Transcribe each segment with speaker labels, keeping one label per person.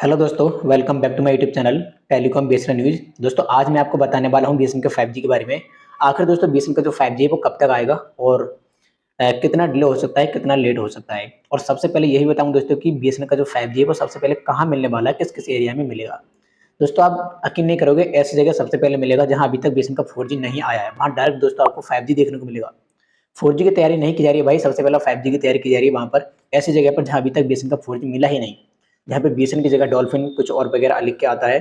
Speaker 1: Hello दोस्तों, welcome back to my YouTube channel telecom BSNL news. दोस्तों आज मैं आपको बताने वाला हूं बीएसएनएल के 5G के बारे में। आखिर दोस्तों बीएसएनएल का जो 5G है वो कब तक आएगा और कितना डिले हो सकता है, कितना लेट हो सकता है। और सबसे पहले यही बताऊं दोस्तों कि बीएसएनएल का जो 5G है वो सबसे पहले कहाँ मिलने वाला है, किस-किस एरिया में मिलेगा। दोस्तों आप यकीन नहीं करोगे, ऐसी जगह सबसे पहले मिलेगा जहाँ अभी तक बीएसएनएल का 4G नहीं आया है। वहाँ डायरेक्ट दोस्तों आपको 5G देखने को मिलेगा। 4G की तैयारी नहीं की जा रही है भाई, सबसे पहले 5G की तैयारी की जा रही है वहाँ पर, ऐसी जगह पर जहाँ अभी तक बीएसएनएल का 4G मिला ही नहीं। जहाँ पे बीएसएनएल की जगह डॉल्फिन कुछ और वगैरह लिख के आता है।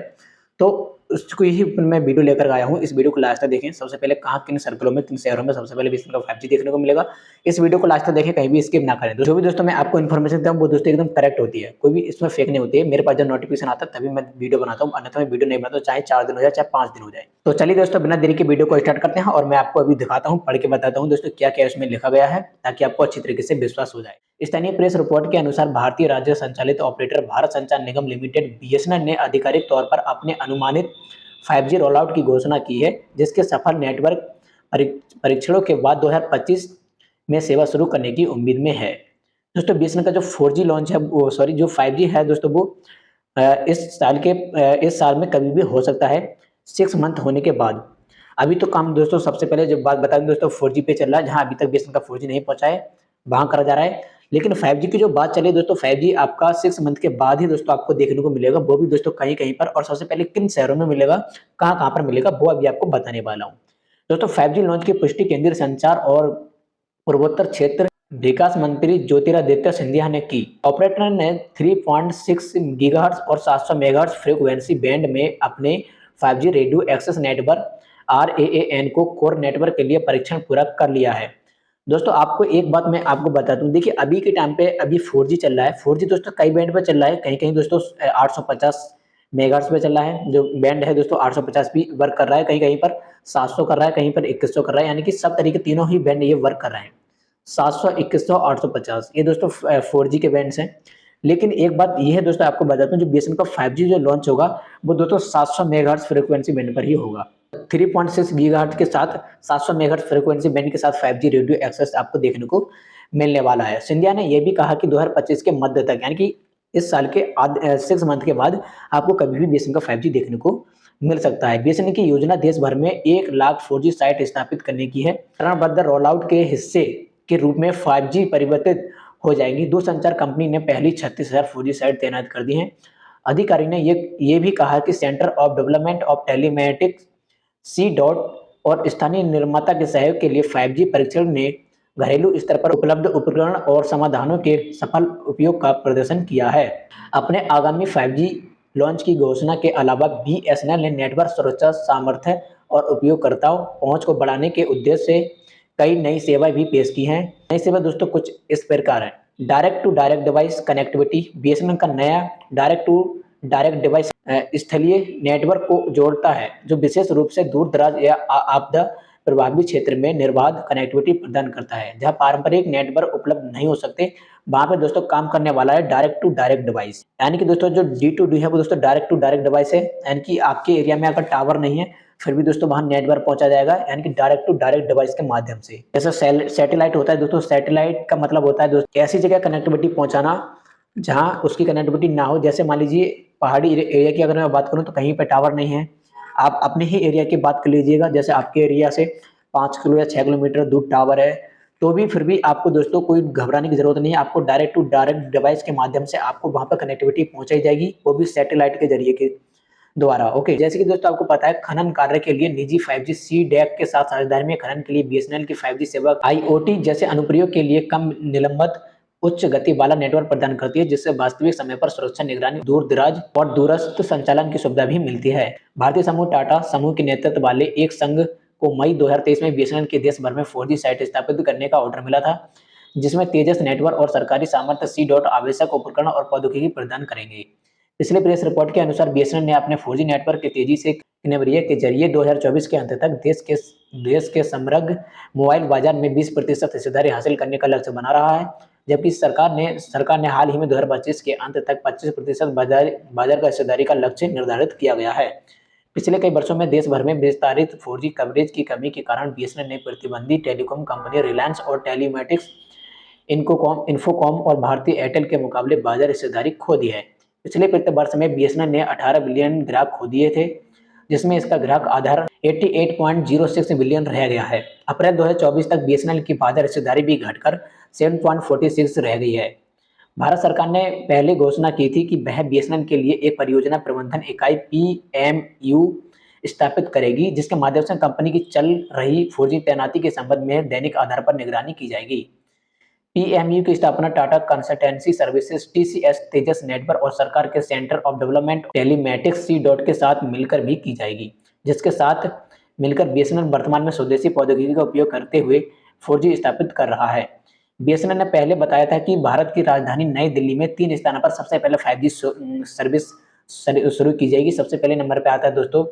Speaker 1: तो उसको ही मैं वीडियो लेकर आया हूँ। इस वीडियो को लास्ट तक देखें। सबसे पहले कहाँ, किन सर्कलों में, किन शहरों में सबसे पहले बीएसएनएल का 5G देखने को मिलेगा। इस वीडियो को लास्ट तक देखें, कहीं भी स्किप ना करें। जो भी दोस्तों मैं आपको इन्फॉर्मेशन देता हूँ वो दोस्तों एकदम करेक्ट होती है, कोई भी इसमें फेक नहीं होती है। मेरे पास जब नोटिफिकेशन आता है तभी मैं वीडियो बनाता हूँ, अन्यथा मैं वीडियो नहीं बनाता, चाहे 4 दिन हो जाए, चाहे 5 दिन हो जाए। तो चलिए दोस्तों बिना देरी के वीडियो को स्टार्ट करते हैं और मैं आपको अभी दिखाता हूँ, पढ़ के बताता हूँ दोस्तों क्या क्या इसमें लिखा गया है, ताकि आपको अच्छी तरीके से विश्वास हो जाए। स्थानीय प्रेस रिपोर्ट के अनुसार भारतीय राज्य संचालित ऑपरेटर भारत संचार निगम लिमिटेड बीएसएनएल ने आधिकारिक तौर पर अपने अनुमानित 5G रोलआउट की घोषणा की है, जिसके सफल नेटवर्क परीक्षणों के बाद 2025 में सेवा शुरू करने की उम्मीद में है। दोस्तों बीएसएनएल का जो 4G लॉन्च है, वो सॉरी जो 5G है दोस्तों, वो इस साल में कभी भी हो सकता है, 6 मंथ होने के बाद। अभी तो काम दोस्तों सबसे पहले जो बात बता दूं दोस्तों 4G पे चल रहा है, जहां अभी तक बीएसएनएल का 4G नहीं पहुंचा है वहां करा जा रहा है। लेकिन 5G की जो बात चले दोस्तों, 5G आपका 6 मंथ के बाद ही दोस्तों आपको देखने को मिलेगा, वो भी दोस्तों कहीं कहीं पर। और सबसे पहले किन शहरों में मिलेगा, कहाँ कहाँ पर मिलेगा, वो अभी आपको बताने वाला हूँ। दोस्तों 5G लॉन्च की पुष्टि केंद्रीय संचार और पूर्वोत्तर क्षेत्र विकास मंत्री ज्योतिरादित्य सिंधिया ने की। ऑपरेटर ने 3.6 गीगाहर्ट्ज और 700 मेगाहर्ट्ज फ्रीक्वेंसी बैंड में अपने 5G radio access network RAAN को कोर नेटवर्क के लिए परीक्षण पूरा कर लिया है। दोस्तों आपको एक बात मैं आपको बता दूं, देखिए अभी के टाइम पे अभी 4G चल रहा है। 4G दोस्तों कई बैंड पे चल रहा है, कहीं कहीं दोस्तों 850 मेगाहर्ट्ज पे चल रहा है। जो बैंड है दोस्तों 850 भी वर्क कर रहा है, कहीं कहीं पर 700 कर रहा है, कहीं पर 2100 कर रहा है, यानी कि सब तरीके तीनों ही बैंड ये वर्क कर रहे हैं। 700, 2100, 850 ये दोस्तों 4G के बैंड्स हैं। लेकिन एक बात ये है दोस्तों, आपको बताता हूँ, जो बीएसएनएल का 5G जो लॉन्च होगा वो दोस्तों 700 मेगाहर्ट्ज फ्रीक्वेंसी बैंड पर ही होगा। 3.6 गीगाहर्ट्ज के साथ 700 मेगाहर्ट्ज फ्रीक्वेंसी बैंड के साथ 5G रेडियो एक्सेस आपको देखने को मिलने वाला है। सिंधिया ने यह भी कहा कि 2025 के मध्य तक, यानी कि इस साल के 6 मंथ के बाद आपको कभी भी बीएसएनएल का 5G देखने को मिल सकता है। बीएसएनएल की योजना देश भर में 1 लाख 4G साइट स्थापित करने की है। चरणबद्ध रोलआउट के हिस्से के रूप में 5G परिवर्तित हो जाएंगी। दूरसंचार कंपनी ने पहली 36,000 4G साइट तैनात कर दी हैं। अधिकारी ने ये भी कहा कि centre of development of telematics C dot और स्थानीय निर्माता के सहयोग के लिए 5G परीक्षण ने घरेलू स्तर पर उपलब्ध उपकरण और समाधानों के सफल उपयोग का प्रदर्शन किया है। अपने आगामी 5G लॉन्च की घोषणा के अलावा बीएसएनएल ने नेटवर्क सुरक्षा सामर्थ्य और उपयोगकर्ताओं पहुंच को बढ़ाने के उद्देश्य से कई नई सेवाएं भी पेश की हैं। नई सेवा दोस्तों कुछ इस प्रकार है। Direct to direct device connectivity. BSNL का नया डायरेक्ट टू डायरेक्ट डिवाइस स्थलीय नेटवर्क को जोड़ता है, जो विशेष रूप से दूर दराज या आपदा प्रभावित क्षेत्र में निर्बाध कनेक्टिविटी प्रदान करता है। जहां पारंपरिक नेटवर्क उपलब्ध नहीं हो सकते, वहां पे दोस्तों काम करने वाला है डायरेक्ट टू डायरेक्ट डिवाइस। यानी कि दोस्तों जो D2D है वो दोस्तों डायरेक्ट टू डायरेक्ट डिवाइस है, यानी कि आपके एरिया में अगर टावर नहीं है फिर भी दोस्तों वहां नेटवर्क पहुंचा जाएगा, यानी कि डायरेक्ट टू डायरेक्ट डिवाइस के माध्यम से। जैसे सैटेलाइट होता है दोस्तों, सैटेलाइट का मतलब होता है दोस्तों ऐसी जगह कनेक्टिविटी पहुंचाना जहां उसकी कनेक्टिविटी ना हो। जैसे मान लीजिए पहाड़ी एरिया की अगर मैं बात करूं तो कहीं पे टावर नहीं है, आप अपने ही एरिया की बात कर लीजिएगा। जैसे आपके एरिया से 5 किलो या 6 किलोमीटर दूर टावर है, तो भी फिर भी आपको दोस्तों कोई घबराने की जरूरत नहीं है। आपको डायरेक्ट टू डायरेक्ट डिवाइस के माध्यम से आपको वहां पर कनेक्टिविटी पहुंचाई जाएगी, वो भी सैटेलाइट के जरिए के द्वारा। ओके, जैसे कि दोस्तों आपको पता है, खनन कार्य के लिए निजी 5G सी डैक के साथ साझेदारी में खनन के लिए बीएसएनएल की 5G सेवा IoT जैसे अनुप्रयोग के लिए कम निलंबित उच्च गति वाला नेटवर्क प्रदान करती है, जिससे वास्तविक समय पर सुरक्षा निगरानी, दूर दराज और दूरस्थ संचालन की सुविधा भी मिलती है। भारतीय समूह टाटा समूह के नेतृत्व वाले एक संघ को मई 2023 में बीएसएनएल के देश भर में 4G साइट स्थापित करने का ऑर्डर मिला था, जिसमें तेजस नेटवर्क और सरकारी सामर्थ्य सी डॉट आवश्यक उपकरण और प्रौद्योगिकी प्रदान करेंगे। पिछले प्रेस रिपोर्ट के अनुसार बीएसएनएल ने अपने 4G नेटवर्क के तेजी से किनवरिया के जरिए 2024 के अंत तक देश के समग्र मोबाइल बाजार में 20% हिस्सेदारी हासिल करने का लक्ष्य बना रहा है, जबकि सरकार ने हाल ही में 2025 के अंत तक 25% बाजार का हिस्सेदारी का लक्ष्य निर्धारित किया गया है। पिछले कई वर्षों में देश भर में विस्तारित 4G कवरेज की कमी के कारण बीएसएनएल ने प्रतिद्वंदी टेलीकॉम कंपनी रिलायंस और टेलीमेटिक्स इन्फोकॉम और भारतीय एयरटेल के मुकाबले बाजार हिस्सेदारी खो दी है। पिछले वित्त वर्ष में बीएसएनएल ने 18 बिलियन ग्राहक खो दिए थे, जिसमें इसका ग्राहक आधार 88.06 बिलियन रह गया है। अप्रैल 2024 तक बीएसएनएल की बाजार हिस्सेदारी भी घटकर 7.46 रह गई है। भारत सरकार ने पहले घोषणा की थी कि वह बीएसएनएल के लिए एक परियोजना प्रबंधन इकाई पीएमयू स्थापित करेगी, जिसके माध्यम से कंपनी की चल रही 4G तैनाती के संबंध में दैनिक आधार पर निगरानी की जाएगी। पीएमयू की स्थापना Tata consultancy services TCS, Tejas network और सरकार के centre of development telematics C dot के साथ मिलकर भी की जाएगी, जिसके साथ मिलकर बीएसएनएल वर्तमान में स्वदेशी प्रौद्योगिकी का उपयोग करते हुए 4G स्थापित कर रहा है। बीएसएनएल ने पहले बताया था कि भारत की राजधानी नई दिल्ली में 3 स्थानों पर सबसे पहले 5G सर्विस शुरू की जाएगी। सबसे पहले नंबर पे आता है दोस्तों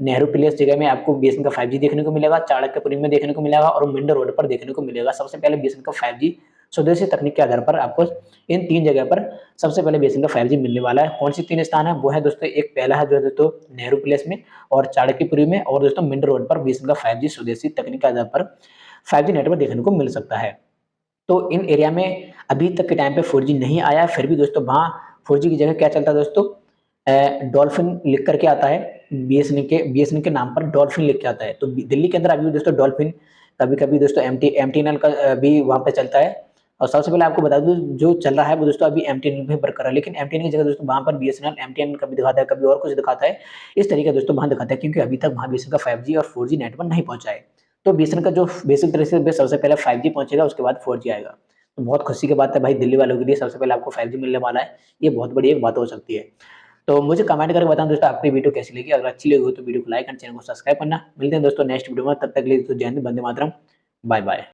Speaker 1: नेहरू प्लेस जगह में आपको बीएसएनएल का 5G देखने को मिलेगा, चाणक्यपुरी में देखने को मिलेगा और मिंडो रोड पर देखने को मिलेगा। सबसे पहले बीएसएनएल का 5G स्वदेशी तकनीक के आधार पर आपको इन 3 जगह पर सबसे पहले बीएसएनएल का 5G मिलने वाला है। कौन सी 3 स्थान है? वो है दोस्तों, एक पहला है जो है दोस्तों नेहरू प्लेस में और चाणक्यपुरी में और दोस्तों मिंडो रोड पर बीएसएनएल का 5G स्वदेशी तकनीक के आधार पर 5G नेटवर्क देखने को मिल सकता है। तो इन एरिया में अभी तक के टाइम पे 4G नहीं आया है, फिर भी दोस्तों वहाँ 4G की जगह क्या चलता है दोस्तों, डॉल्फिन लिख करके आता है, बीएसएनएल के नाम पर डॉल्फिन लिख के आता है। तो दिल्ली के अंदर अभी दोस्तों डॉल्फिन, कभी-कभी दोस्तों एमटीएनएल का भी वहाँ पे चलता है। और सबसे पहले आपको बता दूँ जो चल रहा है वो दोस्तों अभी एमटीएनएल पे बरकरार है, लेकिन एमटीएनएल की जगह दोस्तों वहाँ पर बीएसएनएल एमटीएनएल कभी दिखाता है, कभी और कुछ दिखाता है। इस तरीके दोस्तों वहाँ दिखाता है, क्योंकि अभी तक वहाँ बीएसएनएल का 5G और 4G नेटवर्क नहीं पहुँचा है। तो बीएसएनएल का जो बेसिक तरह से सबसे पहले 5G पहुँचेगा, उसके बाद 4G आएगा। तो बहुत खुशी की बात है भाई दिल्ली वालों के लिए, सबसे पहले आपको 5G मिलने वाला है। ये बहुत बड़ी एक बात हो सकती है। तो मुझे कमेंट करके बताना दोस्तों आपको ये वीडियो कैसी लगी। अगर अच्छी लगी हो तो वीडियो को लाइक एंड चैनल को सब्सक्राइब करना। मिलते हैं दोस्तों नेक्स्ट वीडियो में, तब तक के लिए दोस्तों जय हिंद, वंदे मातरम, बाय बाय।